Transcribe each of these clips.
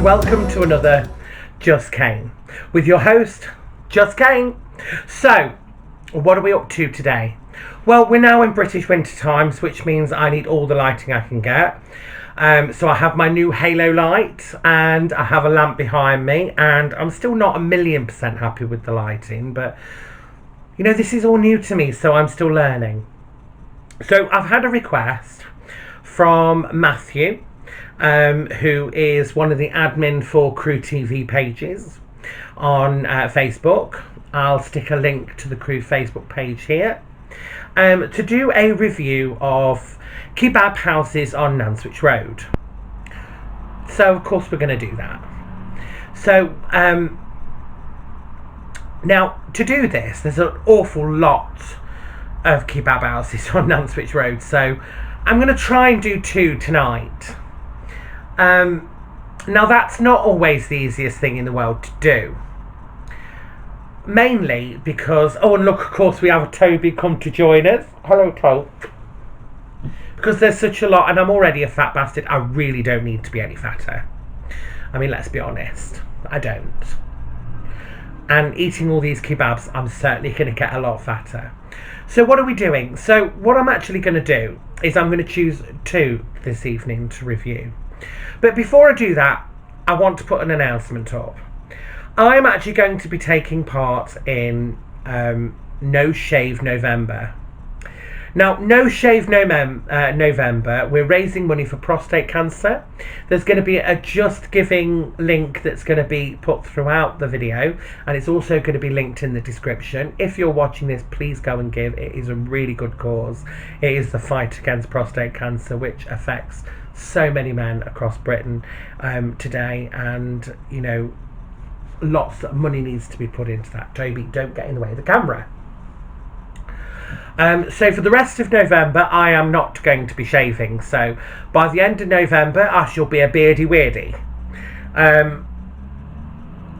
and welcome to another Just Kane with your host, Just Kane. So, what are we up to today? Well, we're now in British winter times, which means I need all the lighting I can get. So I have my new halo light and I have a lamp behind me, and I'm still not 1,000,000% happy with the lighting, but you know, this is all new to me, so I'm still learning. So I've had a request from Matthew, who is one of the admin for CREWE TV pages on Facebook. I'll stick a link to the CREWE Facebook page here, to do a review of kebab houses on Nantwich Road. So of course we're going to do that. So now to do this, there's an awful lot of kebab houses on Nantwich Road, so I'm going to try and do 2 tonight. Now that's not always the easiest thing in the world to do, mainly because, oh, and look, of course we have Toby come to join us. Hello, Toby. Because there's such a lot, and I'm already a fat bastard. I really don't need to be any fatter. I mean, let's be honest, I don't. And eating all these kebabs, I'm certainly going to get a lot fatter. So what are we doing? So what I'm actually going to do is I'm going to choose 2 this evening to review. But before I do that, I want to put an announcement up. I'm actually going to be taking part in No Shave November. Now, No Shave November, we're raising money for prostate cancer. There's going to be a Just Giving link that's going to be put throughout the video, and it's also going to be linked in the description. If you're watching this, please go and give. It is a really good cause. It is the fight against prostate cancer, which affects so many men across Britain today, and you know, lots of money needs to be put into that. Toby, don't get in the way of the camera. So for the rest of November, I am not going to be shaving. So by the end of November, I shall be a beardy weirdy.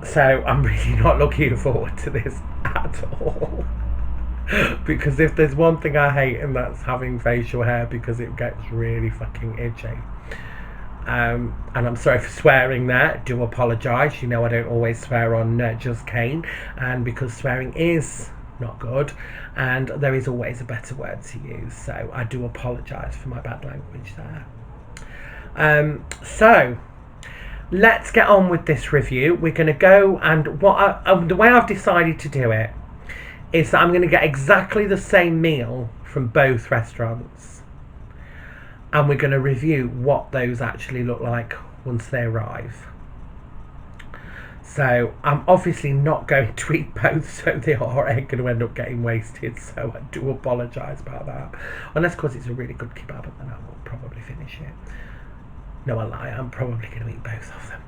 So I'm really not looking forward to this at all. Because if there's one thing I hate, and that's having facial hair, because it gets really fucking itchy. And I'm sorry for swearing there. Do apologise. You know I don't always swear on Just Kane, and because swearing is not good, and there is always a better word to use, so I do apologise for my bad language there. So let's get on with this review. We're going to go, and the way I've decided to do it is that I'm going to get exactly the same meal from both restaurants, and we're going to review what those actually look like once they arrive. So I'm obviously not going to eat both, so they are going to end up getting wasted, so I do apologise about that. Unless, of course, it's a really good kebab, and then I will probably finish it. No, I lie, I'm probably going to eat both of them.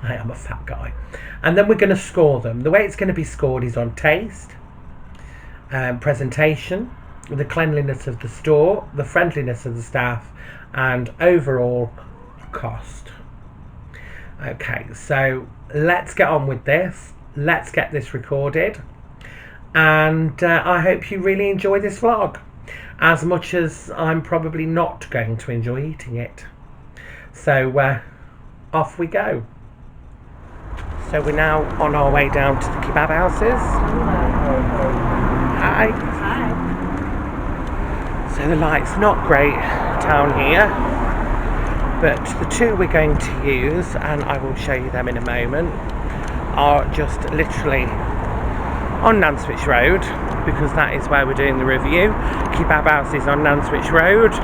I am a fat guy. And then we're going to score them. The way it's going to be scored is on taste, presentation, the cleanliness of the store, the friendliness of the staff, and overall cost. Okay, so let's get on with this. Let's get this recorded, and I hope you really enjoy this vlog as much as I'm probably not going to enjoy eating it. So off we go. So we're now on our way down to the kebab houses. Hi. Hi. So the light's not great down here, but the 2 we're going to use, and I will show you them in a moment, are just literally on Nantwich Road, because that is where we're doing the review. Kebab houses on Nantwich Road.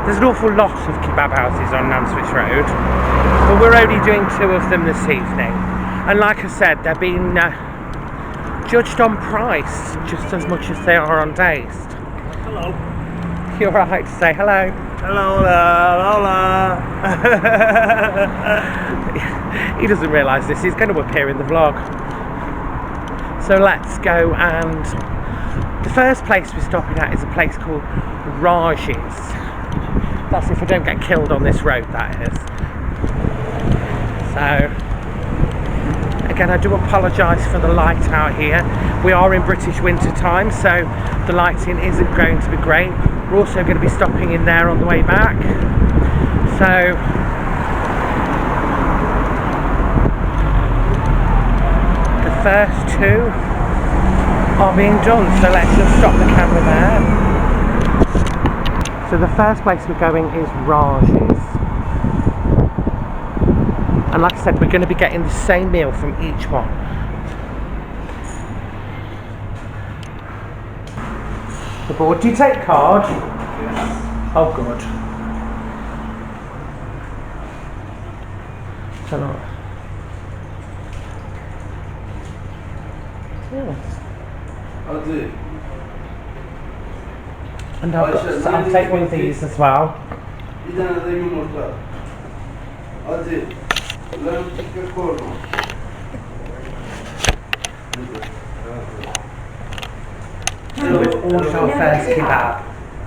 There's an awful lot of kebab houses on Nantwich Road, but we're only doing 2 of them this evening. And like I said, they're being judged on price just as much as they are on taste. Hello. You're right to say hello. Hello, hola. He doesn't realise this. He's going to appear in the vlog. So let's go, and the first place we're stopping at is a place called Raj's. That's if I don't get killed on this road, that is. So again, I do apologise for the light out here. We are in British winter time, so the lighting isn't going to be great. We're also going to be stopping in there on the way back. So first two are being done, so let's just stop the camera there. So the first place we're going is Raj's. And like I said, we're going to be getting the same meal from each one. The board, do you take card? Yes. Oh, good. So nice. Yes. And I'll take one of these as well. So we've ordered our first kebab.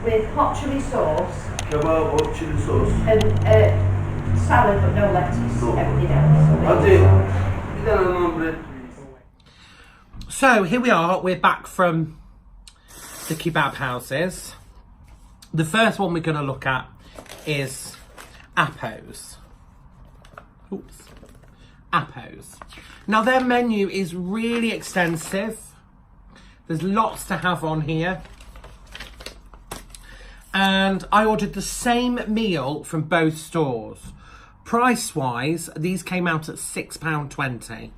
With hot chilli sauce. Kebab, hot chili sauce. And salad but no lettuce, everything else. So here we are, we're back from the kebab houses. The first one we're going to look at is Apo's. Oops. Apo's. Now their menu is really extensive. There's lots to have on here. And I ordered the same meal from both stores. Price-wise, these came out at £6.20.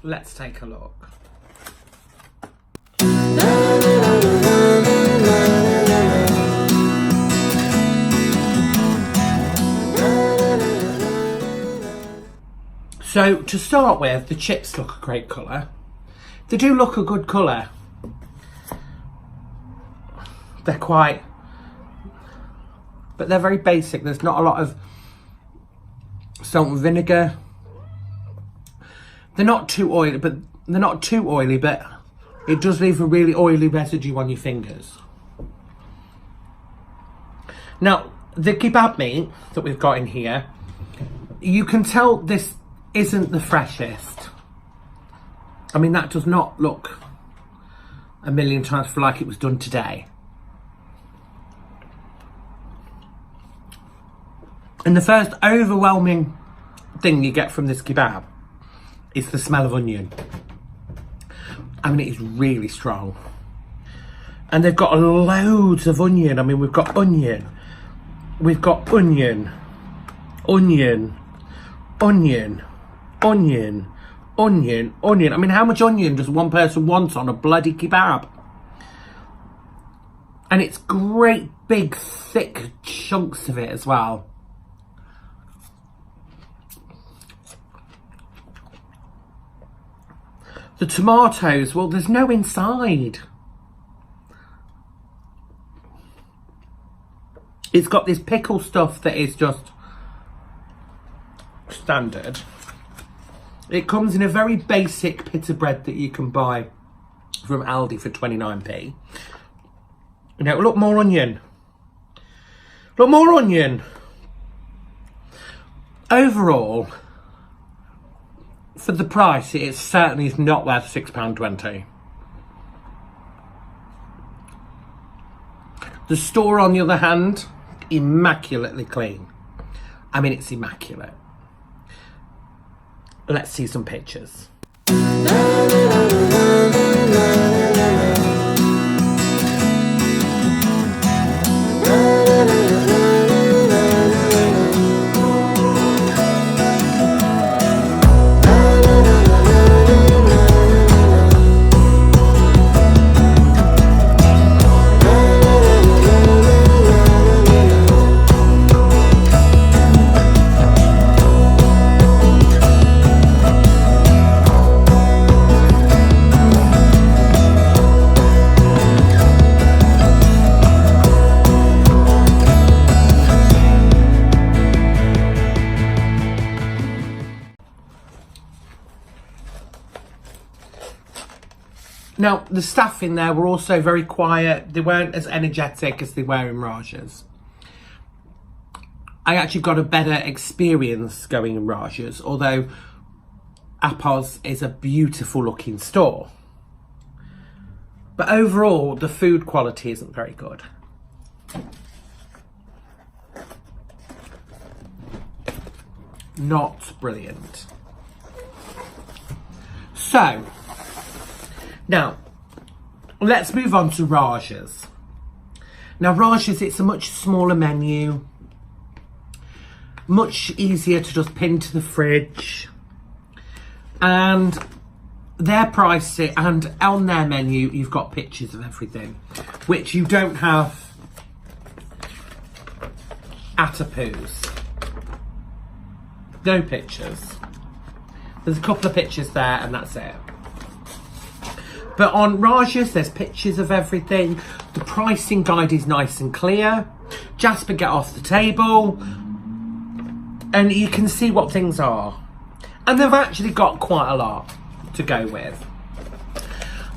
Let's take a look. So, to start with, the chips look a great colour. They do look a good colour. They're quite... but they're very basic. There's not a lot of salt and vinegar. They're not too oily, but it does leave a really oily residue on your fingers. Now, the kebab meat that we've got in here, you can tell this isn't the freshest. I mean, that does not look a million times for like it was done today. And the first overwhelming thing you get from this kebab is the smell of onion. I mean, it is really strong. And they've got loads of onion. I mean, we've got onion. We've got onion. Onion. Onion. Onion. Onion. Onion. I mean, how much onion does one person want on a bloody kebab? And it's great big thick chunks of it as well. The tomatoes, well, there's no inside. It's got this pickle stuff that is just standard. It comes in a very basic pita bread that you can buy from Aldi for 29p. Now, look, more onion. Look, more onion. Overall, for the price, it certainly is not worth £6.20. The store, on the other hand, immaculately clean. I mean, it's immaculate. Let's see some pictures. Now, the staff in there were also very quiet. They weren't as energetic as they were in Raj's. I actually got a better experience going in Raj's, although Apo's is a beautiful looking store. But overall, the food quality isn't very good. Not brilliant. So, Now, let's move on to Raj's. Now, Raj's, it's a much smaller menu. Much easier to just pin to the fridge. And their pricing, and on their menu, you've got pictures of everything, which you don't have at a Pooh's. No pictures. There's a couple of pictures there and that's it. But on Raj's, there's pictures of everything. The pricing guide is nice and clear. Jasper, get off the table. And you can see what things are. And they've actually got quite a lot to go with.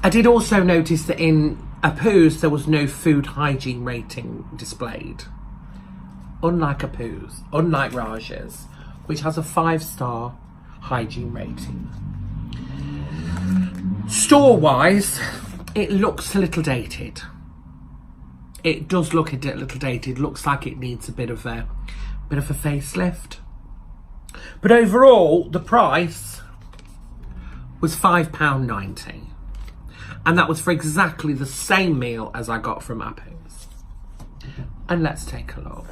I did also notice that in a Pooh's, there was no food hygiene rating displayed. Unlike a Pooh's, unlike Raj's, which has a 5-star hygiene rating. Store-wise, it looks a little dated. It does look a little dated. Looks like it needs a bit of a facelift. But overall, the price was £5.90. And that was for exactly the same meal as I got from Apple's. And let's take a look.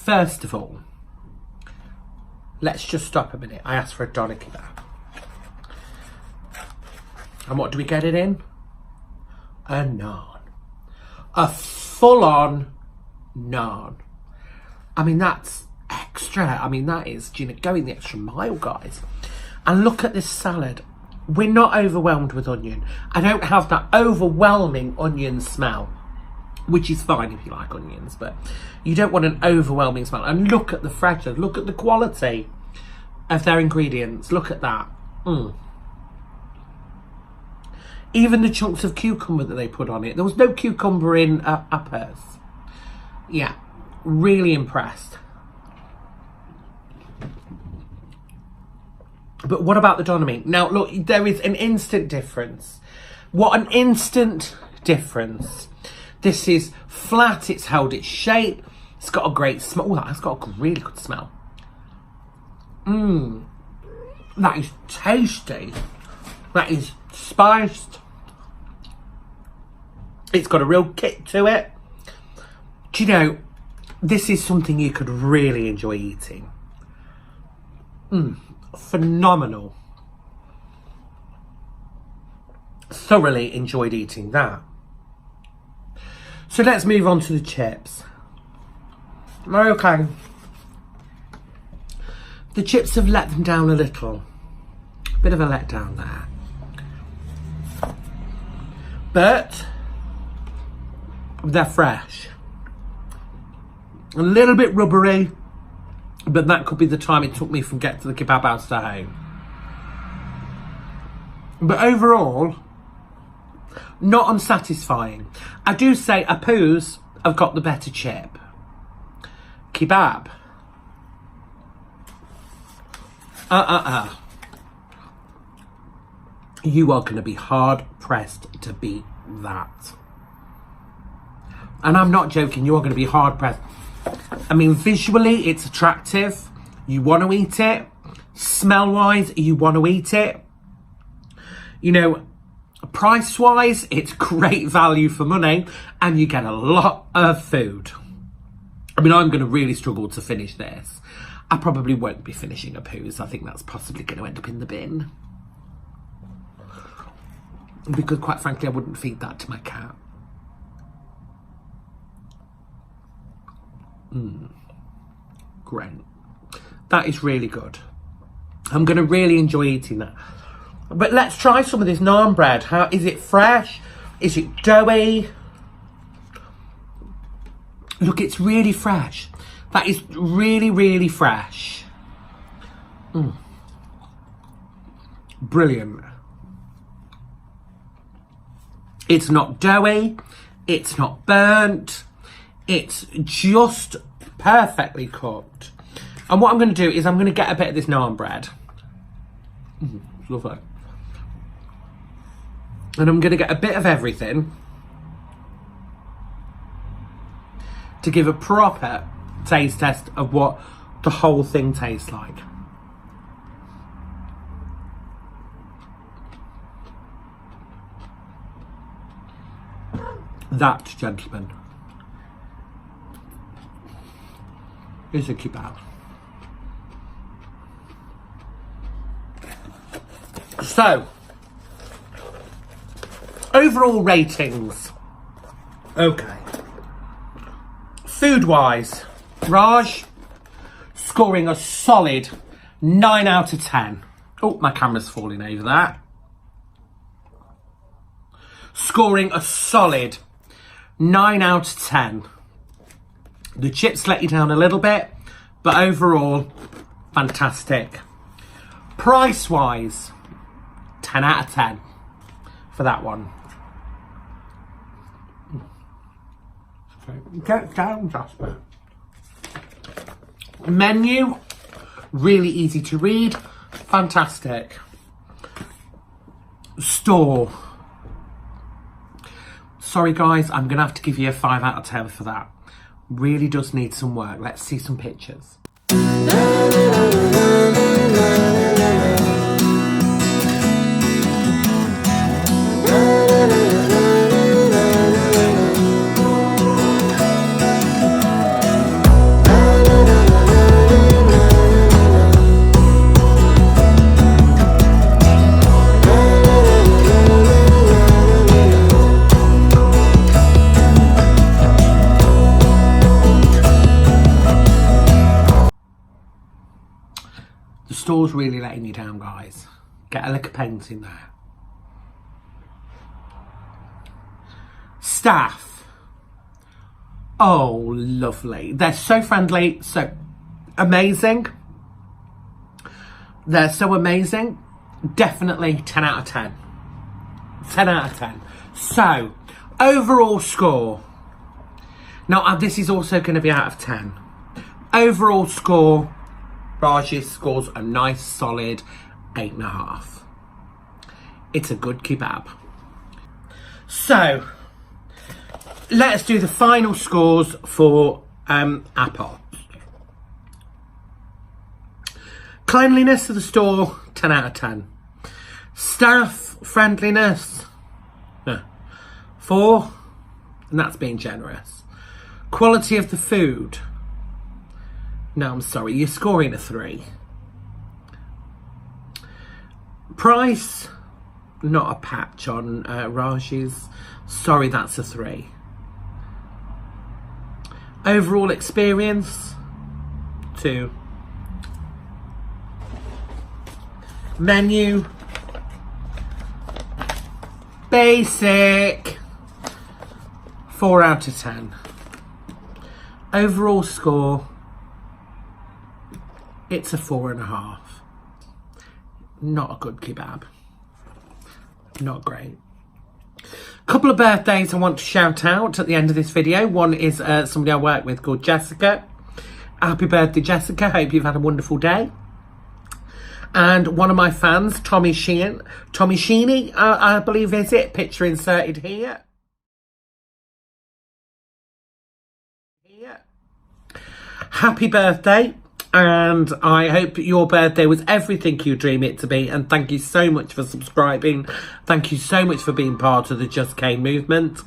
First of all, let's just stop a minute. I asked for a doner kebab. And what do we get it in? A naan. A full-on naan. I mean, that's extra. I mean, that is, you know, going the extra mile, guys. And look at this salad. We're not overwhelmed with onion. I don't have that overwhelming onion smell, which is fine if you like onions, but you don't want an overwhelming smell. And look at the freshness. Look at the quality of their ingredients. Look at that. Even the chunks of cucumber that they put on it. There was no cucumber in Uppers. Yeah, really impressed. But what about the doner meat? Now, look, there is an instant difference. What an instant difference. This is flat, it's held its shape, it's got a great smell. Oh, that's got a really good smell. That is tasty. That is spiced. It's got a real kick to it. Do you know, this is something you could really enjoy eating. Phenomenal. Thoroughly enjoyed eating that. So let's move on to the chips. Okay. The chips have let them down a little. Bit of a letdown there. But they're fresh. A little bit rubbery, but that could be the time it took me from getting to the kebab house to home. But overall, not unsatisfying. I do say Apu's have got the better chip. Kebab. You are going to be hard pressed to beat that. And I'm not joking, you are going to be hard pressed. I mean, visually, it's attractive. You want to eat it. Smell-wise, you want to eat it. You know, price-wise, it's great value for money. And you get a lot of food. I mean, I'm going to really struggle to finish this. I probably won't be finishing a Pooh's. I think that's possibly going to end up in the bin. Because, quite frankly, I wouldn't feed that to my cat. Great. That is really good. I'm going to really enjoy eating that. But let's try some of this naan bread. How is it fresh? Is it doughy? Look, it's really fresh. That is really, really fresh. Brilliant. It's not doughy. It's not burnt. It's just perfectly cooked. And what I'm going to do is I'm going to get a bit of this naan bread. Lovely. And I'm going to get a bit of everything to give a proper taste test of what the whole thing tastes like. That, gentlemen, is a kebab. So, overall ratings. Okay. Food-wise, Raj scoring a solid 9 out of 10. Oh, my camera's falling over that. Scoring a solid 9 out of 10. The chips let you down a little bit, but overall, fantastic. Price-wise, 10 out of 10 for that one. Get down, Jasper. Menu, really easy to read, fantastic. Store. Sorry guys, I'm gonna have to give you a 5 out of 10 for that. Really does need some work. Let's see some pictures. The store's really letting you down, guys. Get a lick of paint in there. Staff. Oh, lovely. They're so friendly, so amazing. They're so amazing. Definitely 10 out of 10. 10 out of 10. So, overall score. Now, this is also going to be out of 10. Overall score. Raj's scores a nice solid 8.5. It's a good kebab. So, let's do the final scores for Apple. Cleanliness of the store, 10 out of 10. Staff friendliness, 4, and that's being generous. Quality of the food. No, I'm sorry, you're scoring a 3. Price, not a patch on Raj's. Sorry, that's a 3. Overall experience, 2. Menu, basic, 4 out of 10. Overall score, it's a 4.5. Not a good kebab. Not great. Couple of birthdays I want to shout out at the end of this video. One is somebody I work with called Jessica. Happy birthday, Jessica. Hope you've had a wonderful day. And one of my fans, Tommy Sheeny, I believe is it. Picture inserted here. Happy birthday. And I hope your birthday was everything you dream it to be. And thank you so much for subscribing. Thank you so much for being part of the Just Came movement.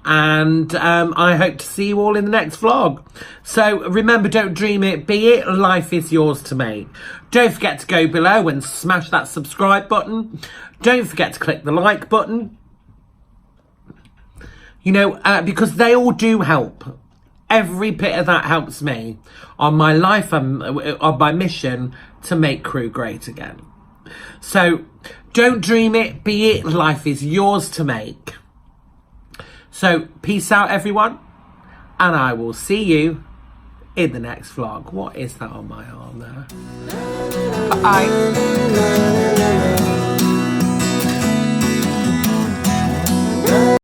And I hope to see you all in the next vlog. So remember, don't dream it, be it. Life is yours to make. Don't forget to go below and smash that subscribe button. Don't forget to click the like button. You know, because they all do help. Every bit of that helps me on my life and on my mission to make CREWE great again. So don't dream it, be it. Life is yours to make. So peace out, everyone, and I will see you in the next vlog. What is that on my arm there? Bye.